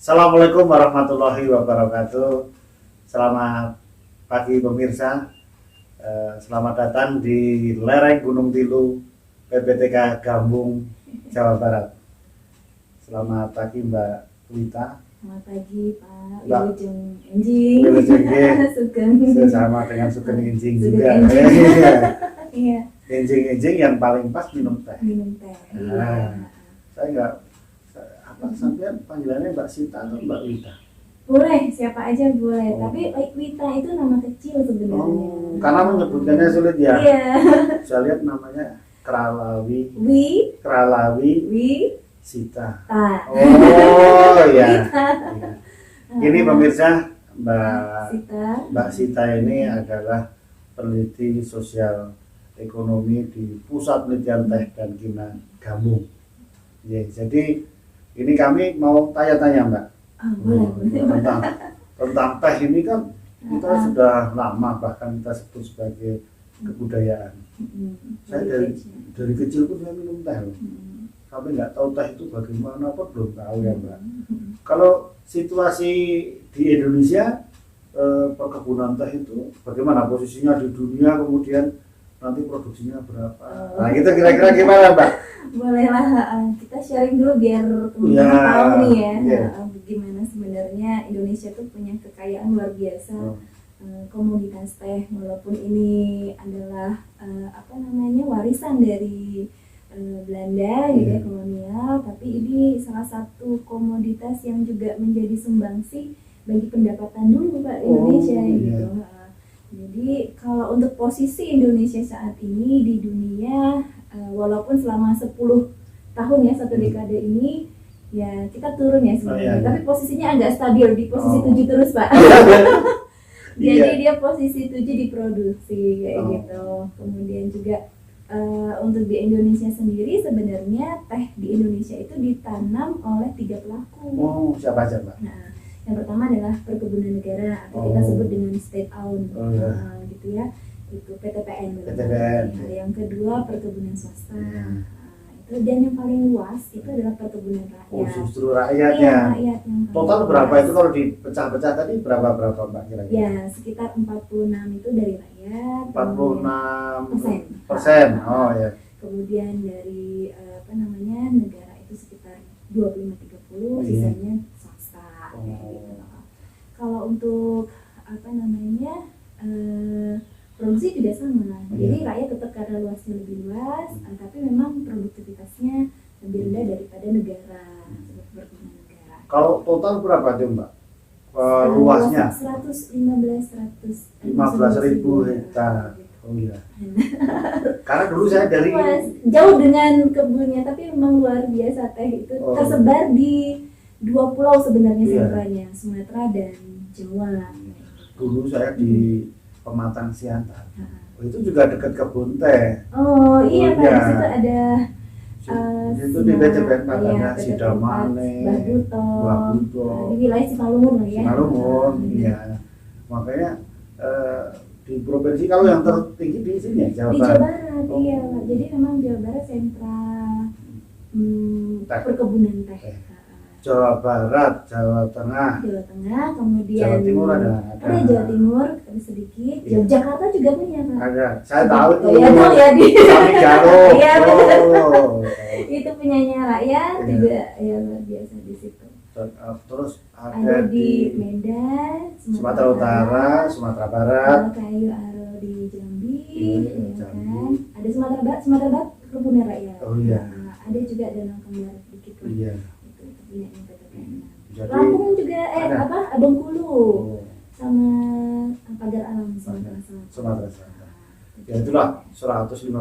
Assalamualaikum warahmatullahi wabarakatuh. Selamat pagi pemirsa. Selamat datang di lereng Gunung Tilu, PPTK Gambung, Jawa Barat. Selamat pagi Mbak Wita. Selamat pagi Pak Mbak Wilujeng Enjing. Sugeng. Sama dengan Sugeng Enjing Sugeng juga. Enjing. Iya. Enjing yang paling pas minum teh. Minum teh. Iya. Saya nggak sampean panggilannya Mbak Sita atau Mbak Wita? Boleh, siapa aja boleh. Tapi Wita itu nama kecil sebenarnya. Karena menyebutkannya sulit ya. Iya. Saya lihat namanya Kralawi Wi Sita. Ta. Oh ya. Wita. Ini pemirsa Sita. Mbak Sita ini adalah peneliti sosial ekonomi di Pusat Penelitian Teh dan Kimia Gambung. Ya, jadi ini kami mau tanya-tanya Mbak. Boleh. Tentang teh ini kan kita sudah lama, bahkan kita sebut sebagai kebudayaan. Saya dari kecil pun saya minum teh loh. Sampai nggak tahu teh itu bagaimana pun belum tahu ya Mbak. Kalau situasi di Indonesia perkebunan teh itu bagaimana posisinya di dunia, kemudian nanti produksinya berapa? Nah itu kira-kira gimana Mbak? Bolehlah, kita sharing dulu biar teman-teman tahu nih ya, bagaimana sebenarnya Indonesia tuh punya kekayaan luar biasa. Komoditas teh, walaupun ini adalah warisan dari Belanda gitu ya, kolonial, tapi ini salah satu komoditas yang juga menjadi sumbangsi bagi pendapatan dulu Pak Indonesia gitu. Jadi kalau untuk posisi Indonesia saat ini di dunia, walaupun selama 10 tahun ya, satu dekade ini ya kita turun ya sebenarnya, tapi posisinya agak stabil di posisi 7 terus Pak. Jadi dia posisi 7 di produksi kayak gitu. Kemudian juga untuk di Indonesia sendiri sebenarnya teh di Indonesia itu ditanam oleh 3 pelaku. Siapa aja Pak? Nah, yang pertama adalah perkebunan negara atau kita sebut dengan state owned, gitu ya, itu PTPN. Yang kedua perkebunan swasta. Itu dan yang paling luas itu adalah perkebunan rakyat. Justru rakyatnya. Rakyat yang total berapa luas. Itu kalau dipecah-pecah tadi berapa Mbak kira-kira? Ya sekitar 46 itu dari rakyat. 46%. Oh ya. Kemudian dari negara itu sekitar 25-30, sisanya swasta. Gitu. Kalau untuk produksi juga sama. Jadi rakyat tetap karena luasnya lebih luas, tapi memang produktivitasnya lebih rendah daripada negara, seperti perkebunan negara. Kalau total berapa tuh Mbak? Luasnya? 15.000 hektar. Oh iya. Karena dulu saya dari jauh dengan kebunnya, tapi memang luar biasa teh itu tersebar di 2 pulau sebenarnya sentranya, Sumatera dan Jawa. Dulu saya di Pematang Siantar. Itu juga dekat kebun teh. Iya Pak, di situ ada itu di BTPN ada Sidamane, Babuto, di wilayah Simalungun ya. Iya. Makanya di provinsi kalau yang tertinggi di sini ya, Jawa Barat. Di Jawa Barat, iya Pak. Jadi memang Jawa Barat sentra perkebunan teh. Jawa Barat, Jawa Tengah, kemudian Jawa Timur ada Jawa Timur sedikit, Yogyakarta juga punya Pak. Ada, saya tahu itu. Ya tahu ya di Garut. Itu punyanya rakyat juga ya luar biasa di situ. Terus ada di Medan, Sumatera Utara, Sumatera Barat, Kayu Aro di Jambi, kan? Ada Sumatera Barat perkebunan rakyat. Ada juga Danau Kembar dikit lah. Lampung juga Bengkulu sama Pagar Alam Sumatera Selatan. Ya itulah 115.000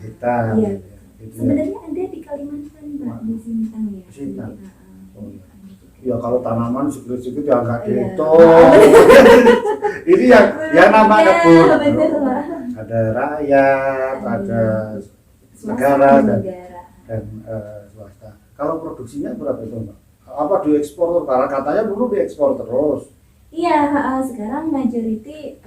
hektar. Iya. Sebenarnya ada di Kalimantan Pak, di Sintang ya. Sintang. Ya kalau tanaman sedikit ya nggak dihitung. Ini yang nama kebun. Ada rakyat, ada negara dan swasta. Kalau produksinya berapa itu Mbak? Apa diekspor? Karena katanya dulu diekspor terus. Iya, sekarang majority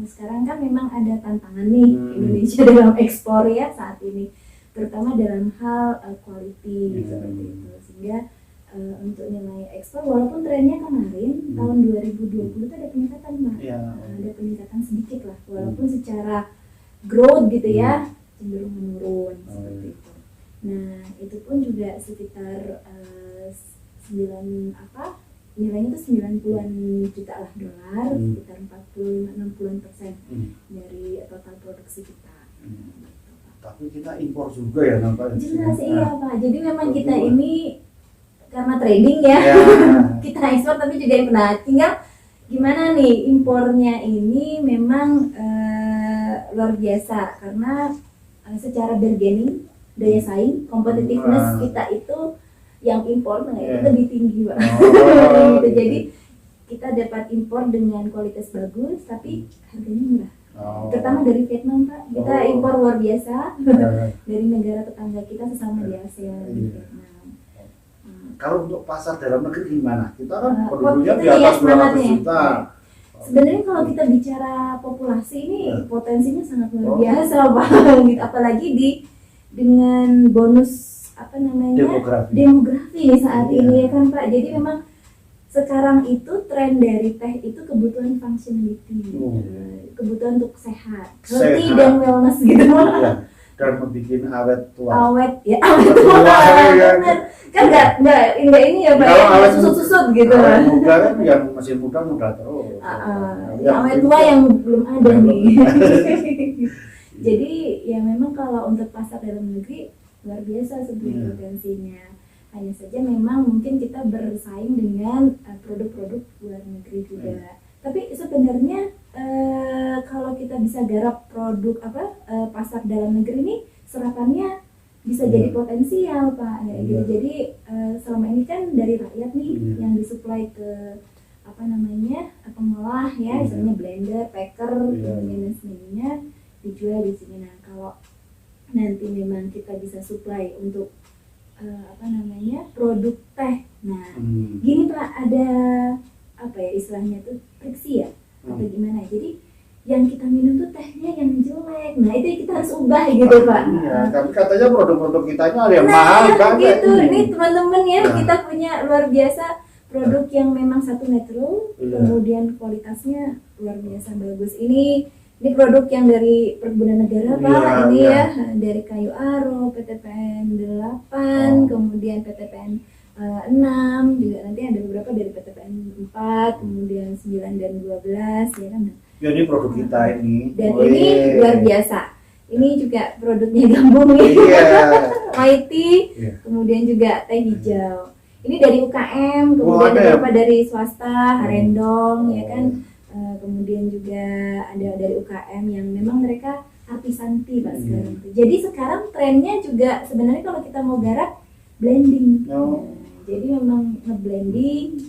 sekarang kan memang ada tantangan nih Indonesia dalam ekspor ya saat ini. terutama dalam hal quality seperti itu. Sehingga untuk nilai ekspor walaupun trennya kemarin tahun 2020 itu ada peningkatan Pak, ada peningkatan sedikit lah walaupun secara growth gitu ya cenderung menurun seperti itu. Nah itu pun juga sekitar nilainya itu 90-an juta lah dolar, sekitar 40-60% dari total produksi kita. Tapi kita impor juga ya nampaknya. Jelas iya Pak. Jadi memang kita ini karena trading ya, kita ekspor tapi juga impor. Tinggal gimana nih impornya ini memang luar biasa karena secara bargaining, daya saing, competitiveness kita itu yang impor itu lebih tinggi Pak. Gitu. Jadi kita dapat impor dengan kualitas bagus tapi harganya murah. Terutama dari Vietnam Pak, kita impor luar biasa dari negara tetangga kita sesama di ASEAN di Vietnam. Kalau untuk pasar dalam negeri gimana? Kita kan penduduknya di atas 200 juta. Sebenarnya kalau kita bicara populasi ini potensinya sangat luar biasa Pak. Gitu. Apalagi dengan bonus demografi saat ini ya kan Pak. Jadi memang sekarang itu tren dari teh itu kebutuhan functionality, kebutuhan untuk sehat, healthy dan wellness gitu Pak. Dan membuat awet tua. Awet tua. Benar. Kan enggak ini ya Pak, ya, susut-susut gitu. Awet muda kan yang masih muda terus. Awet tua yang belum ada nih. Jadi ya memang kalau untuk pasar dalam negeri luar biasa sebenarnya potensinya. Hanya saja memang mungkin kita bersaing dengan produk-produk luar negeri juga. Tapi sebenarnya kalau kita bisa garap produk pasar dalam negeri ini serapannya bisa jadi potensial Pak. Gitu. Jadi selama ini kan dari rakyat nih yang disuplai ke pengolah ya, misalnya blender, packer, kemudian dan sebagainya dijual di sini. Nah kalau nanti memang kita bisa supply untuk produk teh. Nah, gini Pak, ada istilahnya tuh friksi ya atau gimana. Jadi yang kita minum tuh tehnya yang jelek. Nah, itu kita harus ubah gitu Pak. Iya, tapi katanya produk-produk kita itu ada yang mahal banget. Gitu. Ini teman-teman ya, kita punya luar biasa produk yang memang satu netral, kemudian kualitasnya luar biasa bagus. Ini produk yang dari Perkebunan Negara Pak, dari kayu aro, PTPN 8, kemudian PTPN 6, juga nanti ada beberapa dari PTPN 4, kemudian 9 dan 12 ya kan. Ya ini produk kita ini. Dan ini luar biasa. Ini juga produknya Gambung nih. Mighty, kemudian juga teh hijau. Ini dari UKM, kemudian beberapa dari swasta, Harendong ya kan. Kemudian juga ada dari UKM yang memang mereka artisanti Pak sekarang. Jadi sekarang trennya juga sebenarnya kalau kita mau garap blending. Jadi memang ngeblending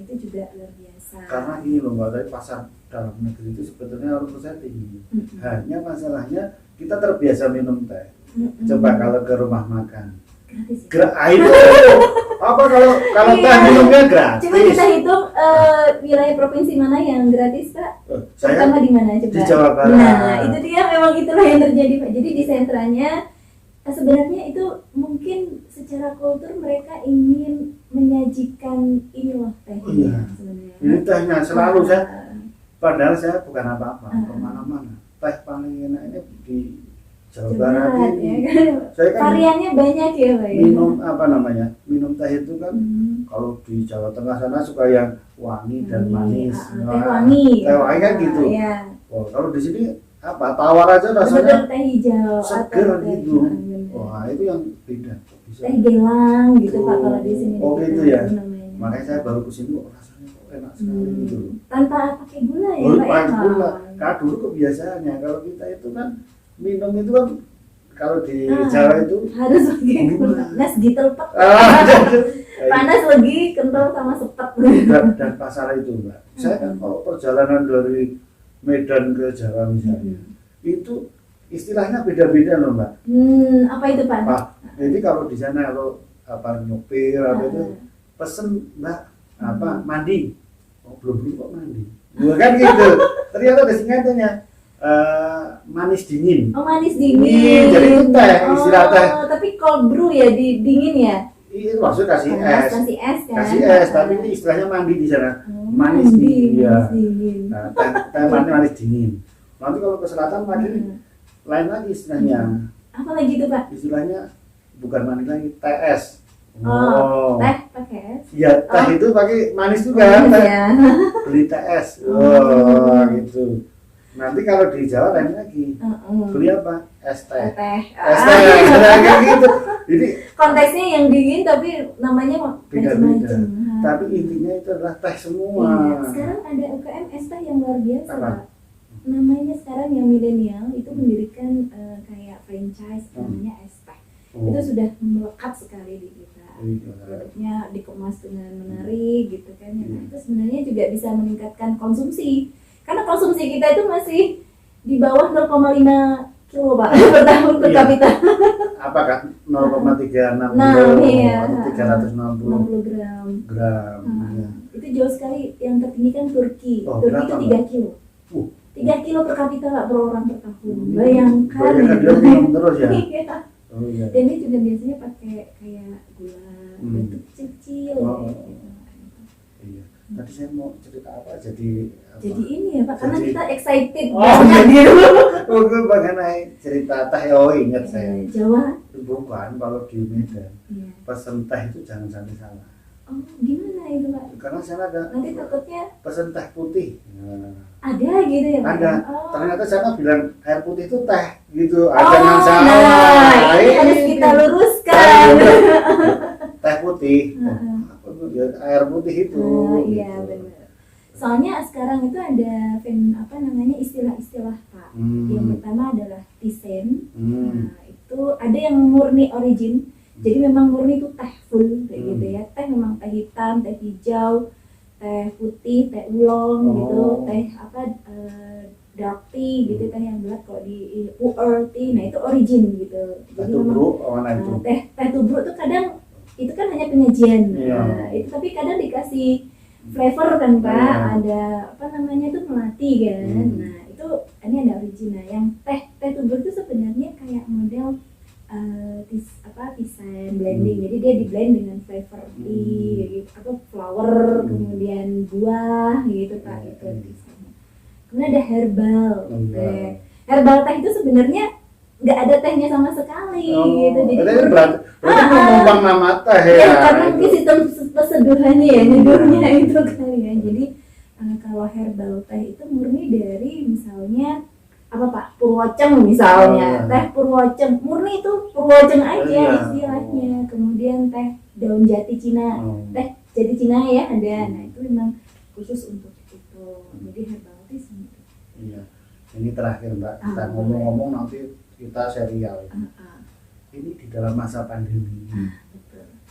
itu juga luar biasa. Karena ini loh Mbak, dari pasar dalam negeri itu sebetulnya harus tinggi. Hanya masalahnya kita terbiasa minum teh. Coba kalau ke rumah makan. Gratis. Kalau teh minumnya gratis. Coba kita hitung wilayah provinsi mana yang gratis Pak? Pertama di mana coba? Di Jawa Barat. Nah, itu dia memang itulah yang terjadi Pak. Jadi di sentranya sebenarnya itu mungkin secara kultur mereka ingin menyajikan ini loh teh. Sebenarnya. Ini tehnya selalu padahal saya bukan apa-apa kemana-mana. Teh paling enak ini di Jawa Barat ini. Ya kan? Saya kan variannya banyak ya Pak. Minum teh itu kan kalau di Jawa Tengah sana suka yang wangi dan manis. Teh wangi. Teh wangi kan gitu. Kalau di sini tawar aja rasanya teh hijau seger atau gitu. Wah, itu yang beda. Teh gelang gitu Pak kalau di sini. Gitu ya. Makanya saya baru kesini rasanya enak sekali gitu. Tanpa pakai gula ya Pak. Pakai gula. Karena dulu kebiasaannya kalau kita itu kan minum itu kan kalau di Jawa itu harus pakai gula. Nas ditelpek. Panas lagi kental sama sepet. Dan pasar itu Mbak. Saya kan kalau perjalanan dari Medan ke Jawa misalnya, itu istilahnya beda-beda loh Mbak. Apa itu Pak? Jadi kalau di sana kalau nyopir itu pesen Mbak mandi. Belum kok mandi. Kan gitu. Ternyata ada singkatannya. manis dingin. Oh, manis dingin. Jadi itu teh, istilah teh. Tapi cold brew ya, dingin ya? Itu maksudnya kasih es. Kasih es kan? Kasih es, tapi ini istilahnya mandi di sana. Manis dingin. Ya. Nah, teh manis dingin. Nanti kalau ke selatan lagi lain lagi istilahnya. Apa lagi tuh, Pak? Istilahnya bukan manis lagi, TS. Teh pakai es? Ya, teh itu pakai manis juga. Manis, teh. ya. Beli TS. Gitu. Nanti kalau di Jawa lain lagi. Beli apa? Es teh. Es teh. Kayak gitu. Jadi konteksnya yang dingin tapi namanya beda-beda. Tapi intinya itu adalah teh semua. Iya. Sekarang ada UKM es teh yang luar biasa, Pak. Namanya sekarang yang milenial itu mendirikan kayak franchise namanya es teh. Itu sudah melekat sekali di kita. Produknya dikemas dengan menarik gitu kan. Nah, itu sebenarnya juga bisa meningkatkan konsumsi. Karena konsumsi kita itu masih di bawah 0,5 kilo, Pak, per tahun per kapita. Apakah 0,36 kilo atau 360 gram? Itu jauh sekali. Yang tertinggi kan Turki. Turki itu 3 kilo. 3 kilo per kapita, Pak, per orang per tahun. Bayangkan dia minum terus ya. Iya. Dan dia juga biasanya pakai kayak gula bentuk kecil-kecil. Iya. Tadi saya mau cerita apa? Jadi ini ya, Pak, karena kita excited banget gitu. Mungkin mengenai cerita teh, ingat saya. Jawa. Bukan, kalau di Medan. Pesen teh itu jangan sampai salah. Oh, gimana itu, Pak? Karena saya ada. Nanti takutnya pesen teh putih. Ada gitu ya, Pak? Ada. Ternyata saya bilang air putih itu teh gitu. Jangan salah. Nah, ini harus kita luruskan. Teh putih. Air putih itu. Iya, benar. Soalnya sekarang itu ada istilah-istilah, Pak. Yang pertama adalah tisen. Nah, itu ada yang murni origin. Jadi memang murni itu teh full kayak gitu ya. Teh memang teh hitam, teh hijau, teh putih, teh oolong gitu, teh dark tea gitu, teh yang berat kalau di pu'er tea. Nah, itu origin gitu. Jadi memang teh tubruk tuh kadang itu kan hanya penyajian. Nah, itu tapi kadang dikasih flavor kan, Pak. Ada itu melati kan. Nah, itu ini ada original. Yang teh tubruk itu sebenarnya kayak model pisan blending. Jadi dia di blend dengan flavor tea gitu, flower, kemudian buah gitu, Pak. Itu kemudian ada herbal teh. Herbal teh itu sebenarnya nggak ada tehnya sama sekali gitu. Jadi berarti menumpang nama teh ya. Karena mungkin sistem peseduhannya ya, nyedurnya itu kali ya. Jadi kalau herbal teh itu murni dari misalnya Pak, Purwoceng misalnya. Teh Purwoceng, murni itu Purwoceng aja istilahnya. Kemudian teh daun jati Cina, teh jati Cina ya ada. Nah, itu memang khusus untuk itu. Jadi herbal teh seperti itu. Iya. Ini terakhir, Mbak. Kita ngomong-ngomong nanti kita serial. Ini di dalam masa pandemi.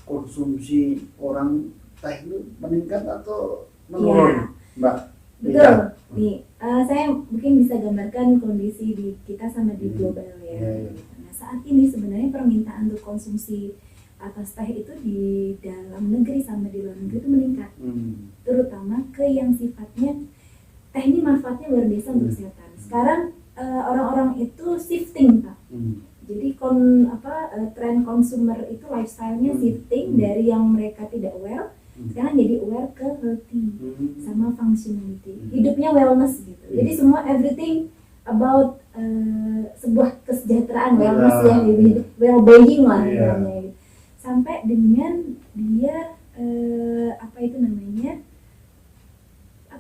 Konsumsi orang teh itu meningkat atau menurun, Mbak? Betul. Nih, saya mungkin bisa gambarkan kondisi di kita sama di global ya. Nah, saat ini sebenarnya permintaan untuk konsumsi atas teh itu di dalam negeri sama di luar negeri itu meningkat. Terutama ke yang sifatnya teh ini manfaatnya luar biasa untuk kesehatan. Sekarang orang-orang itu shifting, Pak. Jadi tren consumer itu lifestyle-nya shifting dari yang mereka tidak aware sekarang jadi aware ke healthy sama functionality. Hidupnya wellness gitu. Jadi semua everything about sebuah kesejahteraan, wellness ya, well-being lah namanya gitu. Sampai dengan dia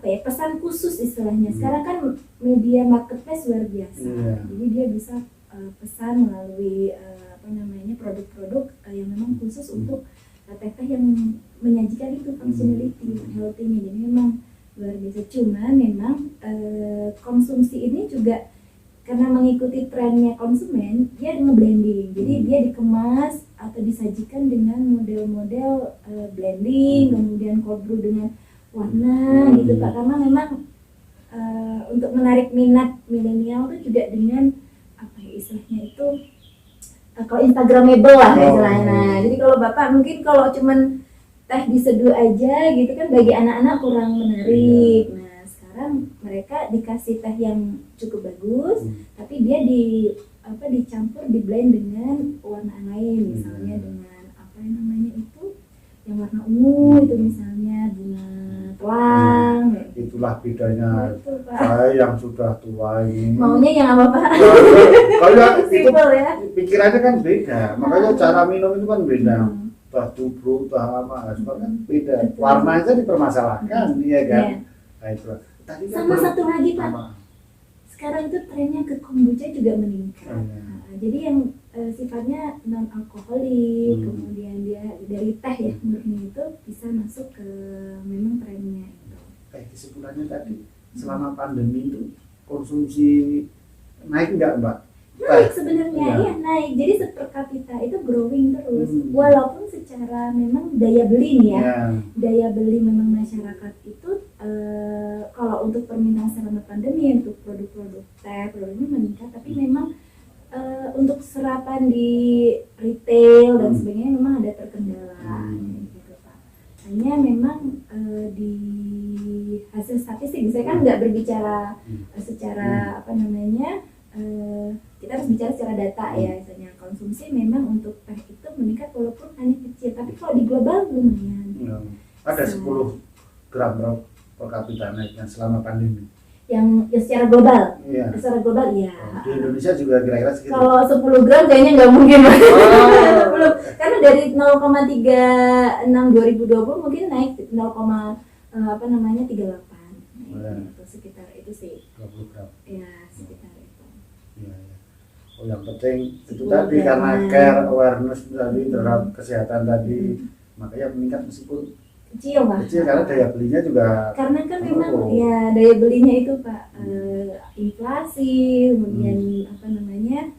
pesan khusus istilahnya. Sekarang kan media marketplace luar biasa. Jadi dia bisa pesan melalui produk-produk yang memang khusus untuk teh-teh yang menyajikan itu functionality, healthy-nya. Jadi memang luar biasa. Cuman memang konsumsi ini juga karena mengikuti trennya konsumen, dia nge-blending. Jadi dia dikemas atau disajikan dengan model-model blending, kemudian cold brew dengan warna gitu, Pak. Karena memang untuk menarik minat milenial itu juga dengan istilahnya itu kalau instagramable lah istilahnya. Nah, jadi kalau Bapak mungkin kalau cuman teh diseduh aja gitu kan bagi anak-anak kurang menarik. Nah, sekarang sekarang mereka dikasih teh yang cukup bagus, tapi dia dicampur, di blend dengan warna lain, misalnya dengan apa yang namanya itu, yang warna ungu itu misalnya bunga telang. Itulah bedanya. Itu, Pak. Saya yang sudah tua ini. Maunya yang apa, Pak? Kalau itu Simpel ya. pikirannya kan beda, makanya cara minum itu kan beda. Tah tubruk, tah apa, kan beda. Betul. Warna itu dipermasalahkan, iya kan? Nah itu. Tadi kan Sama satu lagi, Pak. apa? Sekarang itu trennya ke kombucha juga meningkat. Jadi yang sifatnya non alkoholik, kemudian dia dari teh ya murni itu bisa masuk ke memang trennya itu. Kesimpulannya tadi selama pandemi itu konsumsi naik enggak, Mbak? Naik sebenarnya, iya naik. Jadi per kapita itu growing terus. Walaupun secara memang daya beli nih ya, daya beli memang masyarakat itu kalau untuk permintaan selama pandemi untuk produk-produk teh, produknya meningkat, tapi memang untuk serapan di retail dan sebagainya memang ada terkendala gitu, Pak. Hanya memang di hasil statistik, saya kan nggak berbicara secara apa namanya, kita harus bicara secara data ya, misalnya konsumsi memang untuk teh itu meningkat walaupun hanya kecil, tapi kalau di global lumayan. Ada 10 gram per kapita naiknya selama pandemi. Yang secara global, secara global ya. Di Indonesia juga kira-kira segitu. Kalau 10 gram kayaknya nggak mungkin. Belum, karena dari 0,36 2020 mungkin naik 0,38. Itu sekitar itu sih. 20 gram. Ya, sekitar itu. Iya. Oh, yang penting itu tadi karena care awareness tadi terhadap kesehatan tadi, makanya meningkat meskipun kecil karena daya belinya juga, karena kan memang ya daya belinya itu, Pak, inflasi, kemudian apa namanya,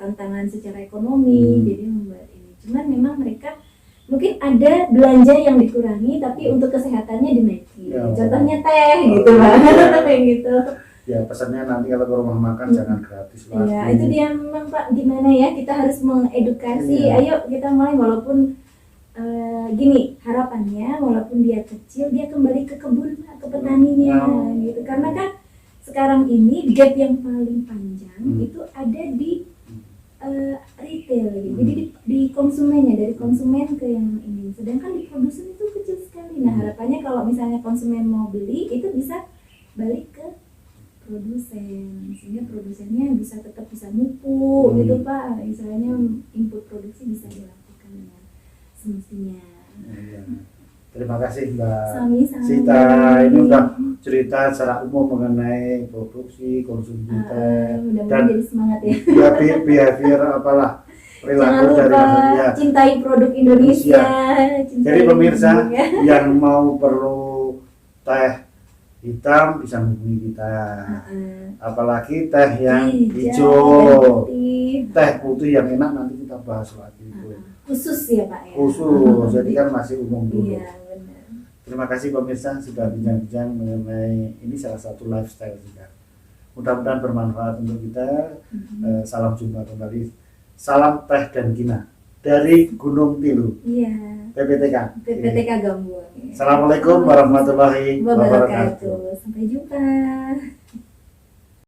tantangan secara ekonomi, jadi membuat ini. Cuman memang mereka mungkin ada belanja yang dikurangi tapi untuk kesehatannya dinaiki. Contohnya teh gitu, Pak. Kayak gitu. Ya pesannya nanti kalau ke rumah makan jangan gratis lah. Iya, itu dia memang, Pak, gimana ya, kita harus mengedukasi. Ayo kita mulai, walaupun gini, harapannya walaupun dia kecil, dia kembali ke kebun, ke petaninya gitu. Karena kan sekarang ini gap yang paling panjang itu ada di retail gitu. Jadi di konsumennya, dari konsumen ke yang ini. Sedangkan di produsen itu kecil sekali. Nah, harapannya kalau misalnya konsumen mau beli itu bisa balik ke produsen, sehingga produsennya bisa tetap bisa mupu gitu, Pak. Misalnya input produksi bisa dilakukan dengan semestinya. Terima kasih Mbak Sami-sami. Sita, ini udah cerita secara umum mengenai produksi, konsumsi teh, dan jadi semangat ya. behavior apalah perilaku dari maksudnya. Cintai produk Indonesia. Jadi pemirsa yang mau perlu teh hitam bisa menghubungi kita. Apalagi teh yang hijau, teh putih yang enak nanti kita bahas lagi. Khusus ya, Pak ya. Khusus, jadi kan masih umum dulu. Iya, benar. Terima kasih pemirsa sudah bincang-bincang mengenai ini, salah satu lifestyle juga. Mudah-mudahan bermanfaat untuk kita. Salam jumpa kembali. Salam teh dan kina dari Gunung Tilu. Iya. PPTK Gambung. Assalamualaikum warahmatullahi wabarakatuh. Sampai jumpa.